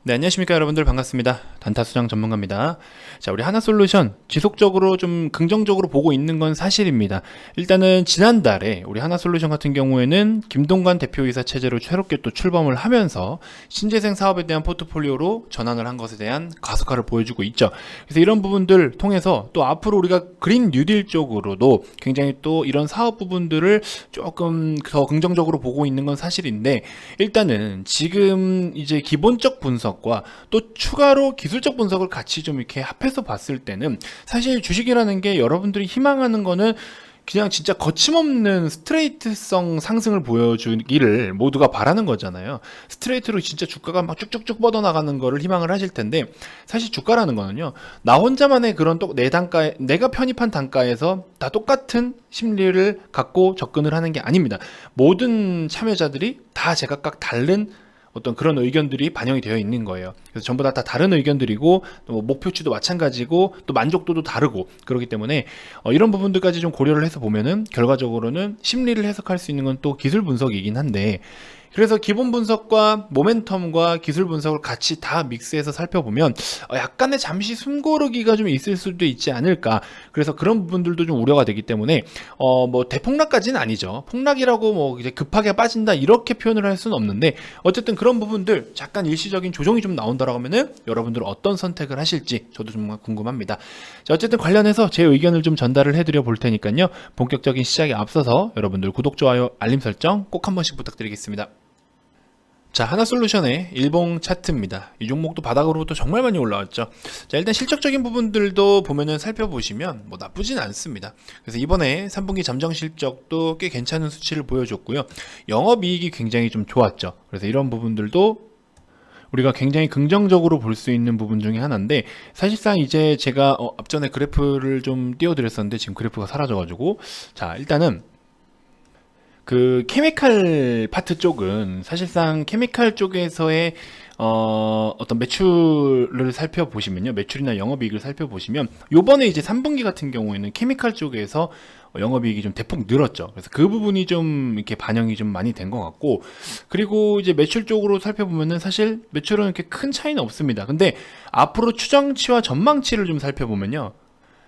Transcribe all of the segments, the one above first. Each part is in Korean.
네, 안녕하십니까 여러분들, 반갑습니다. 단타수장 전문가입니다. 자, 우리 하나솔루션 지속적으로 좀 긍정적으로 보고 있는 건 사실입니다. 일단은 지난달에 우리 하나솔루션 같은 경우에는 김동관 대표이사 체제로 새롭게 또 출범을 하면서 신재생 사업에 대한 포트폴리오로 전환을 한 것에 대한 가속화를 보여주고 있죠. 그래서 이런 부분들 통해서 또 앞으로 우리가 그린 뉴딜 쪽으로도 굉장히 또 이런 사업 부분들을 조금 더 긍정적으로 보고 있는 건 사실인데, 일단은 지금 이제 기본적 분석과 또 추가로 기술적 분석을 같이 좀 이렇게 합해서 봤을 때는, 사실 주식이라는 게 여러분들이 희망하는 거는 그냥 진짜 거침없는 스트레이트성 상승을 보여주기를 모두가 바라는 거잖아요. 스트레이트로 진짜 주가가 막 쭉쭉쭉 뻗어나가는 거를 희망을 하실 텐데, 사실 주가라는 거는요, 나 혼자만의 그런 또 내 단가에, 내가 편입한 단가에서 다 똑같은 심리를 갖고 접근을 하는 게 아닙니다. 모든 참여자들이 다 제각각 다른 어떤 그런 의견들이 반영이 되어 있는 거예요. 그래서 전부 다 다른 의견들이고, 또 목표치도 마찬가지고, 또 만족도도 다르고, 그렇기 때문에 이런 부분들까지 좀 고려를 해서 보면은 결과적으로는 심리를 해석할 수 있는 건 또 기술 분석이긴 한데, 그래서 기본 분석과 모멘텀과 기술 분석을 같이 다 믹스해서 살펴보면 약간의 잠시 숨고르기가 좀 있을 수도 있지 않을까. 그래서 그런 부분들도 좀 우려가 되기 때문에 뭐 대폭락까지는 아니죠. 폭락이라고 뭐 이제 급하게 빠진다 이렇게 표현을 할 수는 없는데, 어쨌든 그런 부분들 잠깐 일시적인 조정이 좀 나온다라고 하면은 여러분들 어떤 선택을 하실지 저도 정말 궁금합니다. 자, 어쨌든 관련해서 제 의견을 좀 전달을 해드려 볼 테니까요. 본격적인 시작에 앞서서 여러분들 구독, 좋아요, 알림 설정 꼭 한 번씩 부탁드리겠습니다. 자, 하나솔루션의 일봉 차트입니다. 이 종목도 바닥으로부터 정말 많이 올라왔죠. 자, 일단 실적적인 부분들도 보면은 살펴보시면 뭐 나쁘진 않습니다. 그래서 이번에 3분기 잠정 실적도 꽤 괜찮은 수치를 보여줬고요. 영업이익이 굉장히 좀 좋았죠. 그래서 이런 부분들도 우리가 굉장히 긍정적으로 볼 수 있는 부분 중에 하나인데, 사실상 이제 제가 앞전에 그래프를 좀 띄워드렸었는데 지금 그래프가 사라져가지고, 자, 일단은 그 케미칼 파트 쪽은 사실상 케미칼 쪽에서의 어떤 매출을 살펴보시면요, 매출이나 영업이익을 살펴보시면 요번에 이제 3분기 같은 경우에는 케미칼 쪽에서 영업이익이 좀 대폭 늘었죠. 그래서 그 부분이 좀 이렇게 반영이 좀 많이 된 것 같고, 그리고 이제 매출 쪽으로 살펴보면은 사실 매출은 이렇게 큰 차이는 없습니다. 근데 앞으로 추정치와 전망치를 좀 살펴보면요,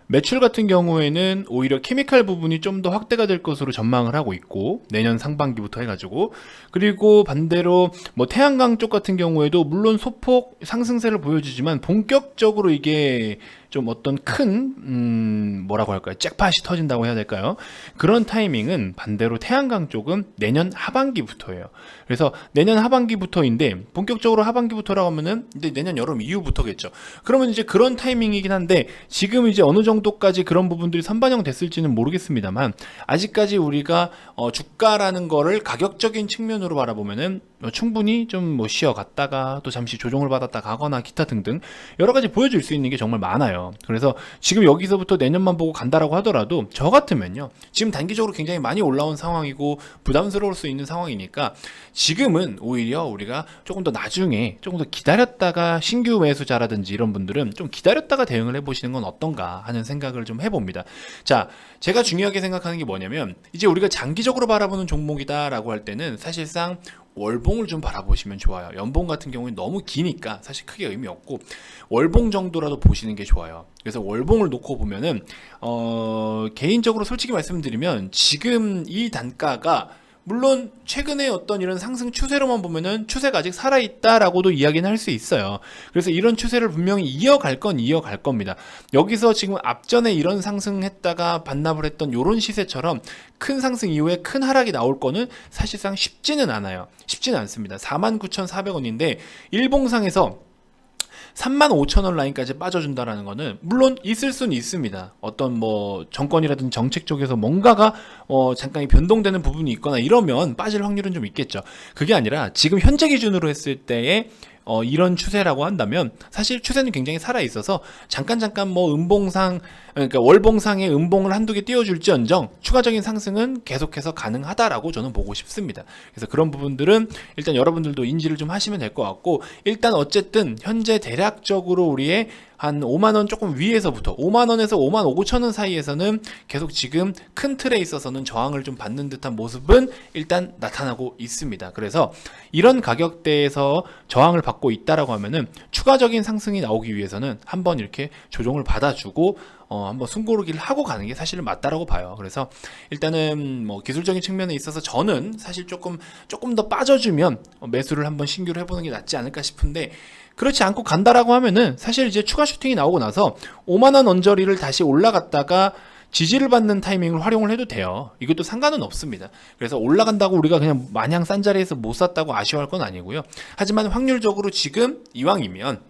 매출 같은 경우에는 오히려 케미칼 부분이 좀 더 확대가 될 것으로 전망을 하고 있고, 내년 상반기부터 해가지고, 그리고 반대로 뭐 태양광 쪽 같은 경우에도 물론 소폭 상승세를 보여주지만 본격적으로 이게 좀 어떤 큰 뭐라고 할까요, 잭팟이 터진다고 해야 될까요, 그런 타이밍은 반대로 태양광 쪽은 내년 하반기부터예요. 그래서 내년 하반기부터인데, 본격적으로 하반기부터라고 하면은 이제 내년 여름 이후부터겠죠. 그러면 이제 그런 타이밍이긴 한데, 지금 이제 어느 정도까지 그런 부분들이 선반영 됐을지는 모르겠습니다만, 아직까지 우리가 주가라는 거를 가격적인 측면으로 바라보면은 충분히 좀 뭐 쉬어갔다가 또 잠시 조정을 받았다 가거나 기타 등등 여러 가지 보여줄 수 있는 게 정말 많아요. 그래서 지금 여기서부터 내년만 보고 간다라고 하더라도, 저 같으면요, 지금 단기적으로 굉장히 많이 올라온 상황이고 부담스러울 수 있는 상황이니까 지금은 오히려 우리가 조금 더 나중에 조금 더 기다렸다가, 신규 매수자라든지 이런 분들은 좀 기다렸다가 대응을 해보시는 건 어떤가 하는 생각을 좀 해봅니다. 자, 제가 중요하게 생각하는 게 뭐냐면, 이제 우리가 장기적으로 바라보는 종목이다 라고 할 때는 사실상 월봉을 좀 바라보시면 좋아요. 연봉 같은 경우는 너무 기니까 사실 크게 의미 없고, 월봉 정도라도 보시는 게 좋아요. 그래서 월봉을 놓고 보면은 개인적으로 솔직히 말씀드리면 지금 이 단가가 물론 최근에 어떤 이런 상승 추세로만 보면은 추세가 아직 살아있다라고도 이야기는 할 수 있어요. 그래서 이런 추세를 분명히 이어갈 건 이어갈 겁니다. 여기서 지금 앞전에 이런 상승했다가 반납을 했던 이런 시세처럼 큰 상승 이후에 큰 하락이 나올 거는 사실상 쉽지는 않아요. 쉽지는 않습니다. 49,400원인데 일봉상에서 35,000원 라인까지 빠져준다라는 거는 물론 있을 수는 있습니다. 어떤 뭐 정권이라든지 정책 쪽에서 뭔가가 잠깐 변동되는 부분이 있거나 이러면 빠질 확률은 좀 있겠죠. 그게 아니라 지금 현재 기준으로 했을 때의 이런 추세라고 한다면 사실 추세는 굉장히 살아있어서 잠깐 뭐 음봉상, 그러니까 월봉상의 음봉을 한두 개 띄워줄지언정 추가적인 상승은 계속해서 가능하다라고 저는 보고 싶습니다. 그래서 그런 부분들은 일단 여러분들도 인지를 좀 하시면 될 것 같고, 일단 어쨌든 현재 대략적으로 우리의 한 5만원 조금 위에서부터 5만원에서 5만 5천원 사이에서는 계속 지금 큰 틀에 있어서는 저항을 좀 받는 듯한 모습은 일단 나타나고 있습니다. 그래서 이런 가격대에서 저항을 받고 맞고 있다라고 하면은 추가적인 상승이 나오기 위해서는 한번 이렇게 조정을 받아주고 한번 숨고르기를 하고 가는 게 사실은 맞다라고 봐요. 그래서 일단은 뭐 기술적인 측면에 있어서 저는 사실 조금 더 빠져주면 매수를 한번 신규로 해보는 게 낫지 않을까 싶은데, 그렇지 않고 간다라고 하면은 사실 이제 추가 슈팅이 나오고 나서 5만원 언저리를 다시 올라갔다가 지지를 받는 타이밍을 활용을 해도 돼요. 이것도 상관은 없습니다. 그래서 올라간다고 우리가 그냥 마냥 싼 자리에서 못 샀다고 아쉬워할 건 아니고요. 하지만 확률적으로 지금 이왕이면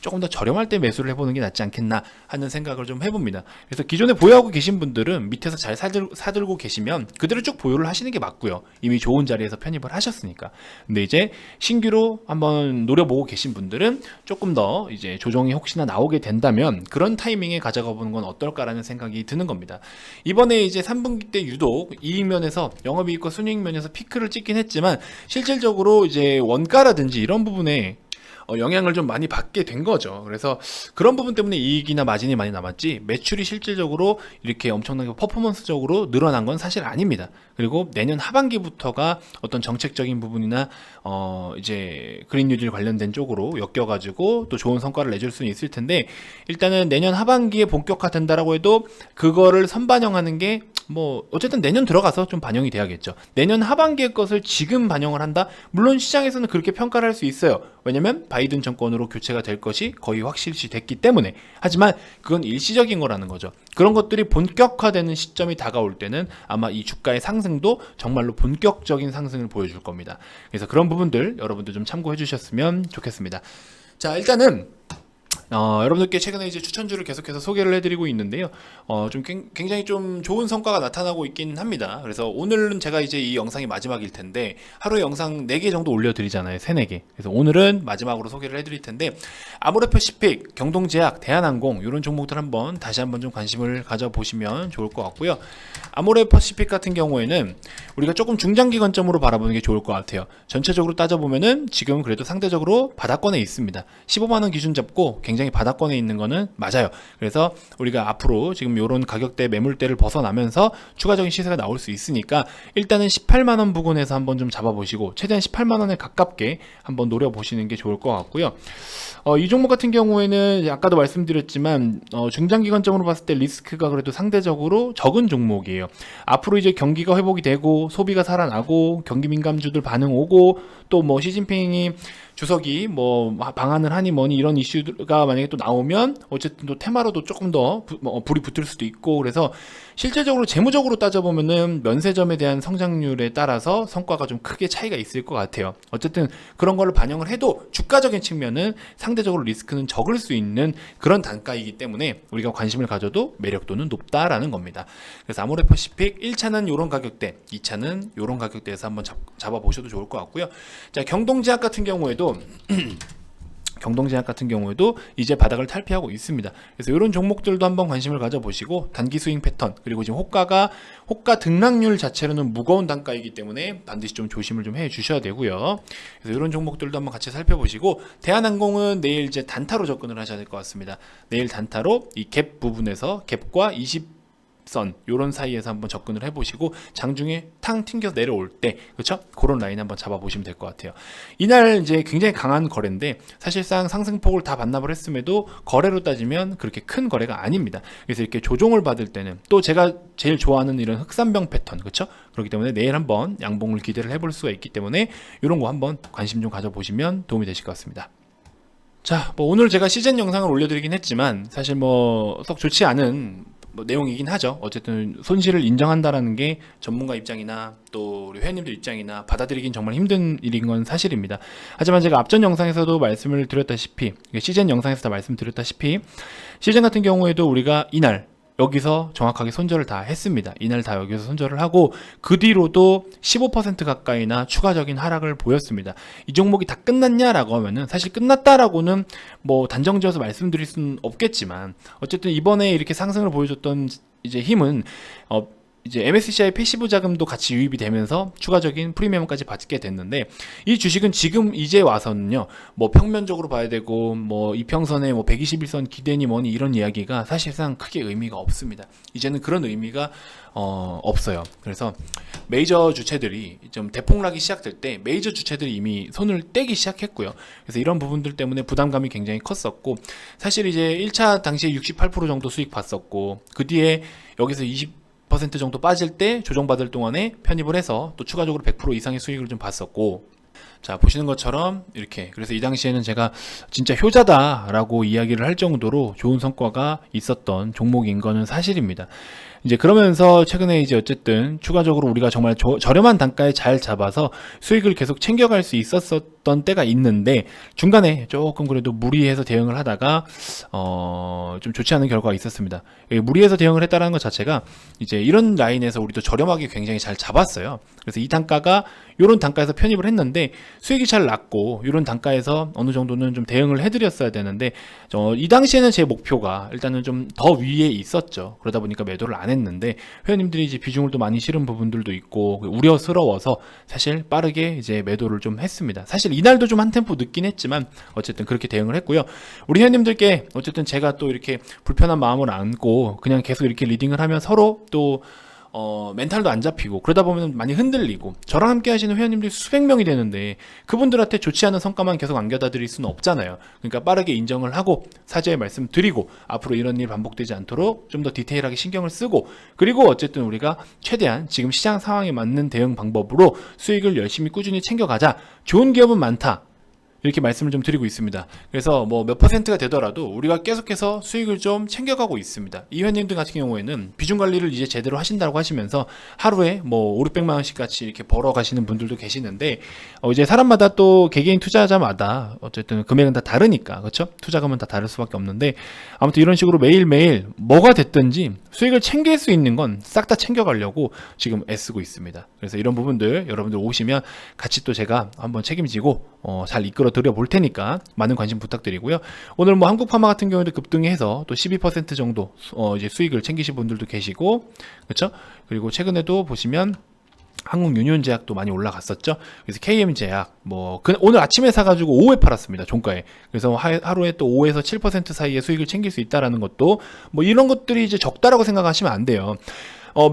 조금 더 저렴할 때 매수를 해보는 게 낫지 않겠나 하는 생각을 좀 해봅니다. 그래서 기존에 보유하고 계신 분들은 밑에서 잘 사들고 계시면 그대로 쭉 보유를 하시는 게 맞고요. 이미 좋은 자리에서 편입을 하셨으니까. 근데 이제 신규로 한번 노려보고 계신 분들은 조금 더 이제 조정이 혹시나 나오게 된다면 그런 타이밍에 가져가 보는 건 어떨까라는 생각이 드는 겁니다. 이번에 이제 3분기 때 유독 이익면에서 영업이익과 순이익면에서 피크를 찍긴 했지만 실질적으로 이제 원가라든지 이런 부분에 영향을 좀 많이 받게 된 거죠. 그래서 그런 부분 때문에 이익이나 마진이 많이 남았지 매출이 실질적으로 이렇게 엄청나게 퍼포먼스적으로 늘어난 건 사실 아닙니다. 그리고 내년 하반기부터가 어떤 정책적인 부분이나 이제 그린 뉴딜 관련된 쪽으로 엮여가지고 또 좋은 성과를 내줄 수는 있을 텐데, 일단은 내년 하반기에 본격화된다라고 해도 그거를 선반영하는 게 뭐 어쨌든 내년 들어가서 좀 반영이 돼야겠죠. 내년 하반기의 것을 지금 반영을 한다? 물론 시장에서는 그렇게 평가를 할 수 있어요. 왜냐면 바이든 정권으로 교체가 될 것이 거의 확실시 됐기 때문에. 하지만 그건 일시적인 거라는 거죠. 그런 것들이 본격화되는 시점이 다가올 때는 아마 이 주가의 상승도 정말로 본격적인 상승을 보여줄 겁니다. 그래서 그런 부분들 여러분들 좀 참고해 주셨으면 좋겠습니다. 자, 일단은 여러분들께 최근에 이제 추천주를 계속해서 소개를 해드리고 있는데요. 좀 굉장히 좀 좋은 성과가 나타나고 있긴 합니다. 그래서 오늘은 제가 이제 이 영상이 마지막일 텐데 하루에 영상 4개 정도 올려드리잖아요. 3, 4개. 그래서 오늘은 마지막으로 소개를 해드릴 텐데, 아모레퍼시픽, 경동제약, 대한항공 이런 종목들 다시 한번 좀 관심을 가져보시면 좋을 것 같고요. 아모레퍼시픽 같은 경우에는 우리가 조금 중장기 관점으로 바라보는 게 좋을 것 같아요. 전체적으로 따져보면은 지금 그래도 상대적으로 바닥권에 있습니다. 15만원 기준 잡고 굉장히 바닥권에 있는 거는 맞아요. 그래서 우리가 앞으로 지금 이런 가격대 매물대를 벗어나면서 추가적인 시세가 나올 수 있으니까 일단은 18만원 부근에서 한번 좀 잡아보시고 최대한 18만원에 가깝게 한번 노려보시는 게 좋을 것 같고요. 이 종목 같은 경우에는 아까도 말씀드렸지만 중장기 관점으로 봤을 때 리스크가 그래도 상대적으로 적은 종목이에요. 앞으로 이제 경기가 회복이 되고 소비가 살아나고 경기 민감주들 반응 오고 또 뭐 시진핑이 주석이 뭐 방한을 하니 뭐니 이런 이슈가 만약에 또 나오면 어쨌든 또 테마로도 조금 더 불이 붙을 수도 있고, 그래서 실질적으로 재무적으로 따져보면은 면세점에 대한 성장률에 따라서 성과가 좀 크게 차이가 있을 것 같아요. 어쨌든 그런 걸로 반영을 해도 주가적인 측면은 상대적으로 리스크는 적을 수 있는 그런 단가이기 때문에 우리가 관심을 가져도 매력도는 높다라는 겁니다. 그래서 아모레퍼시픽 1차는 이런 가격대, 2차는 이런 가격대에서 한번 잡아보셔도 좋을 것 같고요. 자, 경동제약 같은 경우에도 이제 바닥을 탈피하고 있습니다. 그래서 이런 종목들도 한번 관심을 가져보시고 단기 스윙 패턴, 그리고 지금 호가 등락률 자체로는 무거운 단가이기 때문에 반드시 좀 조심을 좀 해주셔야 되고요. 그래서 이런 종목들도 한번 같이 살펴보시고, 대한항공은 내일 이제 단타로 접근을 하셔야 될 것 같습니다. 내일 단타로 이 갭 부분에서 갭과 20선 요런 사이에서 한번 접근을 해보시고 장중에 탕 튕겨서 내려올 때, 그렇죠? 그런 라인 한번 잡아보시면 될 것 같아요. 이날 이제 굉장히 강한 거래인데 사실상 상승폭을 다 반납을 했음에도 거래로 따지면 그렇게 큰 거래가 아닙니다. 그래서 이렇게 조정을 받을 때는 또 제가 제일 좋아하는 이런 흑산병 패턴, 그렇죠? 그렇기 때문에 내일 한번 양봉을 기대를 해볼 수가 있기 때문에 이런 거 한번 관심 좀 가져보시면 도움이 되실 것 같습니다. 자, 뭐 오늘 제가 시즌 영상을 올려드리긴 했지만 사실 뭐 썩 좋지 않은 내용이긴 하죠. 어쨌든 손실을 인정한다라는 게 전문가 입장이나 또 우리 회원님들 입장이나 받아들이긴 정말 힘든 일인 건 사실입니다. 하지만 제가 앞전 영상에서도 말씀을 드렸다시피, 시즌 영상에서 다 말씀드렸다시피 시즌 같은 경우에도 우리가 이날 여기서 정확하게 손절을 다 했습니다. 이날 다 여기서 손절을 하고 그 뒤로도 15% 가까이나 추가적인 하락을 보였습니다. 이 종목이 다 끝났냐라고 하면은 사실 끝났다라고는 뭐 단정지어서 말씀드릴 수는 없겠지만 어쨌든 이번에 이렇게 상승을 보여줬던 이제 힘은 이제 MSCI 패시브 자금도 같이 유입이 되면서 추가적인 프리미엄까지 받게 됐는데, 이 주식은 지금 이제 와서는요, 뭐 평면적으로 봐야 되고 뭐 이평선에 뭐 121선 기대니 뭐니 이런 이야기가 사실상 크게 의미가 없습니다. 이제는 그런 의미가 없어요. 그래서 메이저 주체들이 좀 대폭락이 시작될 때 메이저 주체들이 이미 손을 떼기 시작했고요. 그래서 이런 부분들 때문에 부담감이 굉장히 컸었고, 사실 이제 1차 당시에 68% 정도 수익 봤었고, 그 뒤에 여기서 20% 정도 빠질 때 조정받을 동안에 편입을 해서 또 추가적으로 100% 이상의 수익을 좀 봤었고, 자, 보시는 것처럼 이렇게, 그래서 이 당시에는 제가 진짜 효자다라고 이야기를 할 정도로 좋은 성과가 있었던 종목인 거는 사실입니다. 이제 그러면서 최근에 이제 어쨌든 추가적으로 우리가 정말 저렴한 단가에 잘 잡아서 수익을 계속 챙겨갈 수 있었던 때가 있는데, 중간에 조금 그래도 무리해서 대응을 하다가 좀 좋지 않은 결과가 있었습니다. 무리해서 대응을 했다는 것 자체가 이제 이런 라인에서 우리도 저렴하게 굉장히 잘 잡았어요. 그래서 이 단가가 이런 단가에서 편입을 했는데 수익이 잘 났고, 이런 단가에서 어느 정도는 좀 대응을 해드렸어야 되는데, 이 당시에는 제 목표가 일단은 좀 더 위에 있었죠. 그러다 보니까 매도를 안 했는데, 회원님들이 이제 비중을 또 많이 실은 부분들도 있고 우려스러워서 사실 빠르게 이제 매도를 좀 했습니다. 사실 이날도 좀 한 템포 늦긴 했지만 어쨌든 그렇게 대응을 했고요. 우리 회원님들께 어쨌든 제가 또 이렇게 불편한 마음을 안고 그냥 계속 이렇게 리딩을 하면 서로 또 멘탈도 안 잡히고, 그러다 보면 많이 흔들리고, 저랑 함께 하시는 회원님들이 수백 명이 되는데 그분들한테 좋지 않은 성과만 계속 안겨다 드릴 수는 없잖아요. 그러니까 빠르게 인정을 하고 사죄의 말씀 드리고, 앞으로 이런 일 반복되지 않도록 좀 더 디테일하게 신경을 쓰고, 그리고 어쨌든 우리가 최대한 지금 시장 상황에 맞는 대응 방법으로 수익을 열심히 꾸준히 챙겨가자. 좋은 기업은 많다, 이렇게 말씀을 좀 드리고 있습니다. 그래서 뭐 몇 퍼센트가 되더라도 우리가 계속해서 수익을 좀 챙겨가고 있습니다. 이 회원님들 같은 경우에는 비중 관리를 이제 제대로 하신다고 하시면서 하루에 뭐 5, 600만 원씩 같이 이렇게 벌어 가시는 분들도 계시는데, 이제 사람마다 또 개개인 투자자마다 어쨌든 금액은 다 다르니까, 그렇죠? 투자금은 다 다를 수밖에 없는데, 아무튼 이런 식으로 매일매일 뭐가 됐든지 수익을 챙길 수 있는 건 싹 다 챙겨가려고 지금 애쓰고 있습니다. 그래서 이런 부분들 여러분들 오시면 같이 또 제가 한번 책임지고 잘 이끌어 드려 볼 테니까 많은 관심 부탁드리고요. 오늘 뭐 한국파마 같은 경우도 급등해서 또 12% 정도 이제 수익을 챙기신 분들도 계시고, 그렇죠? 그리고 최근에도 보시면 한국유니온제약도 많이 올라갔었죠. 그래서 KM제약 뭐 오늘 아침에 사가지고 오후에 팔았습니다, 종가에. 그래서 하루에 또 5에서 7% 사이의 수익을 챙길 수 있다라는 것도, 뭐 이런 것들이 이제 적다라고 생각하시면 안 돼요.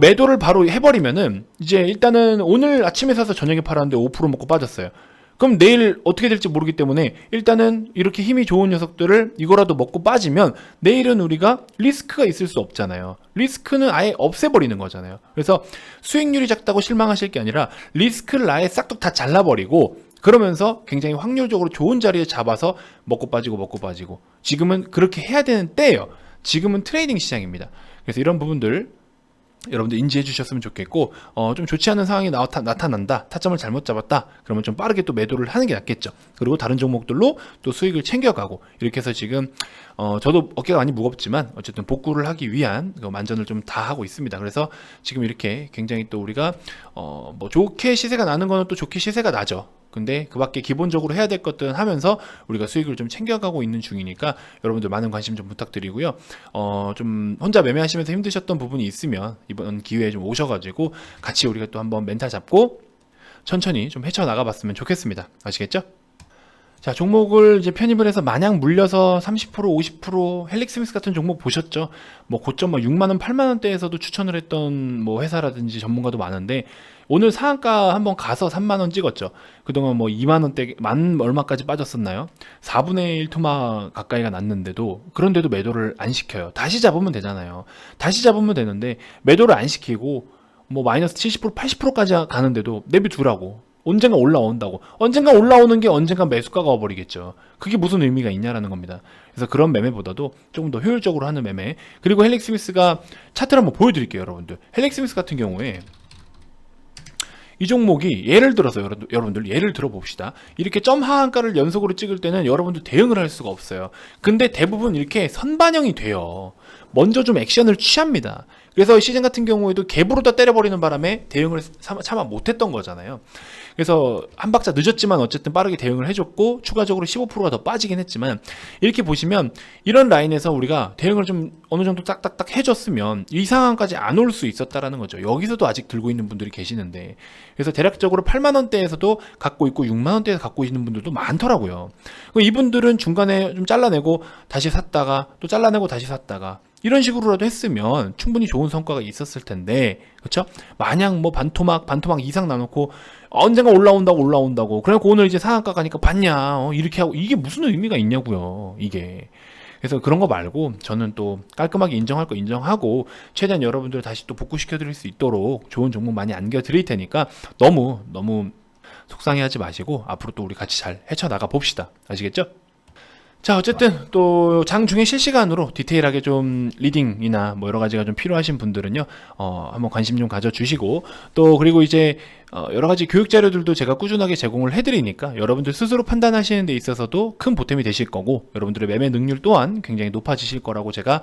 매도를 바로 해버리면은 이제 일단은 오늘 아침에 사서 저녁에 팔았는데 5% 먹고 빠졌어요. 그럼 내일 어떻게 될지 모르기 때문에 일단은 이렇게 힘이 좋은 녀석들을 이거라도 먹고 빠지면 내일은 우리가 리스크가 있을 수 없잖아요. 리스크는 아예 없애버리는 거잖아요. 그래서 수익률이 작다고 실망하실 게 아니라 리스크를 아예 싹둑 다 잘라버리고, 그러면서 굉장히 확률적으로 좋은 자리에 잡아서 먹고 빠지고 지금은 그렇게 해야 되는 때예요. 지금은 트레이딩 시장입니다. 그래서 이런 부분들 여러분들 인지해 주셨으면 좋겠고, 좀 좋지 않은 상황이 나타난다, 타점을 잘못 잡았다, 그러면 좀 빠르게 또 매도를 하는 게 낫겠죠. 그리고 다른 종목들로 또 수익을 챙겨가고, 이렇게 해서 지금 저도 어깨가 많이 무겁지만 어쨌든 복구를 하기 위한 만전을 좀 다 하고 있습니다. 그래서 지금 이렇게 굉장히 또 우리가 뭐 좋게 시세가 나는 거는 또 좋게 시세가 나죠. 근데 그 밖에 기본적으로 해야 될 것들은 하면서 우리가 수익을 좀 챙겨가고 있는 중이니까 여러분들 많은 관심 좀 부탁드리고요. 좀 혼자 매매하시면서 힘드셨던 부분이 있으면 이번 기회에 좀 오셔가지고 같이 우리가 또 한번 멘탈 잡고 천천히 좀 헤쳐나가 봤으면 좋겠습니다. 아시겠죠? 자, 종목을 이제 편입을 해서 마냥 물려서 30%, 50% 헬릭스미스 같은 종목 보셨죠? 뭐 고점 6만원, 8만원대에서도 추천을 했던 뭐 회사라든지 전문가도 많은데, 오늘 상한가 한번 가서 3만원 찍었죠. 그동안 뭐 2만원대, 만 얼마까지 빠졌었나요? 4분의 1 토마 가까이가 났는데도, 그런데도 매도를 안 시켜요. 다시 잡으면 되잖아요. 다시 잡으면 되는데 매도를 안 시키고 뭐 마이너스 70%, 80%까지 가는데도 내비두라고. 언젠가 올라온다고. 언젠가 올라오는 게 언젠가 매수가가 와버리겠죠. 그게 무슨 의미가 있냐라는 겁니다. 그래서 그런 매매보다도 조금 더 효율적으로 하는 매매. 그리고 헬릭스미스가 차트를 한번 보여드릴게요, 여러분들. 헬릭스미스 같은 경우에 이 종목이 예를 들어서 여러분들 예를 들어 봅시다. 이렇게 점 하한가를 연속으로 찍을 때는 여러분들 대응을 할 수가 없어요. 근데 대부분 이렇게 선반영이 돼요. 먼저 좀 액션을 취합니다. 그래서 시즌 같은 경우에도 갭으로 다 때려버리는 바람에 대응을 차마 못했던 거잖아요. 그래서 한 박자 늦었지만 어쨌든 빠르게 대응을 해줬고 추가적으로 15%가 더 빠지긴 했지만 이렇게 보시면 이런 라인에서 우리가 대응을 좀 어느 정도 딱딱딱 해줬으면 이 상황까지 안 올 수 있었다라는 거죠. 여기서도 아직 들고 있는 분들이 계시는데 그래서 대략적으로 8만원대에서도 갖고 있고 6만원대에서 갖고 있는 분들도 많더라고요. 이분들은 중간에 좀 잘라내고 다시 샀다가 또 잘라내고 다시 샀다가 이런 식으로라도 했으면 충분히 좋은 성과가 있었을 텐데, 그렇죠? 마냥 뭐 반토막 이상 나놓고 언젠가 올라온다고 그래갖고 오늘 이제 상한가 가니까 봤냐 이렇게 하고 이게 무슨 의미가 있냐고요, 이게. 그래서 그런 거 말고 저는 또 깔끔하게 인정할 거 인정하고 최대한 여러분들 다시 또 복구시켜 드릴 수 있도록 좋은 종목 많이 안겨 드릴 테니까 너무 속상해하지 마시고 앞으로 또 우리 같이 잘 헤쳐나가 봅시다. 아시겠죠? 자, 어쨌든 또 장중에 실시간으로 디테일하게 좀 리딩이나 뭐 여러 가지가 좀 필요하신 분들은요, 한번 관심 좀 가져주시고 또 그리고 이제 여러 가지 교육 자료들도 제가 꾸준하게 제공을 해드리니까 여러분들 스스로 판단하시는 데 있어서도 큰 보탬이 되실 거고 여러분들의 매매 능률 또한 굉장히 높아지실 거라고 제가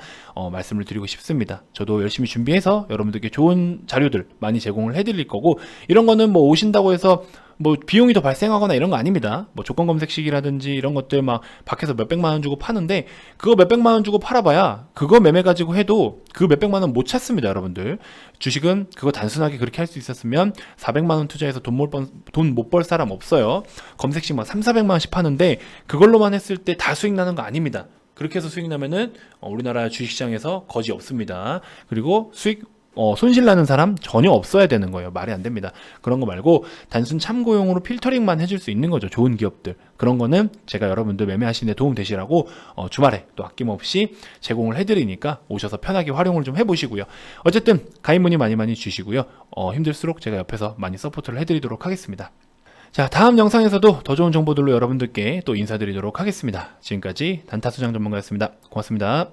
말씀을 드리고 싶습니다. 저도 열심히 준비해서 여러분들께 좋은 자료들 많이 제공을 해드릴 거고 이런 거는 뭐 오신다고 해서 뭐 비용이 더 발생하거나 이런 거 아닙니다. 뭐 조건 검색식이라든지 이런 것들 막 밖에서 몇백만 원 주고 파는데 그거 몇백만 원 주고 팔아봐야 그거 매매 가지고 해도 그 몇백만 원 못 찾습니다, 여러분들. 주식은 그거 단순하게 그렇게 할 수 있었으면 400만 원 투자해서 돈 못 벌 사람 없어요. 검색식 막 3, 400만 원씩 파는데 그걸로만 했을 때 다 수익 나는 거 아닙니다. 그렇게 해서 수익 나면은 우리나라 주식시장에서 거지 없습니다. 그리고 손실 나는 사람 전혀 없어야 되는 거예요. 말이 안 됩니다. 그런 거 말고 단순 참고용으로 필터링만 해줄 수 있는 거죠. 좋은 기업들. 그런 거는 제가 여러분들 매매하시는 데 도움 되시라고 주말에 또 아낌없이 제공을 해드리니까 오셔서 편하게 활용을 좀 해보시고요. 어쨌든 가입 문의 많이 주시고요. 힘들수록 제가 옆에서 많이 서포트를 해드리도록 하겠습니다. 자, 다음 영상에서도 더 좋은 정보들로 여러분들께 또 인사드리도록 하겠습니다. 지금까지 단타수장 전문가였습니다. 고맙습니다.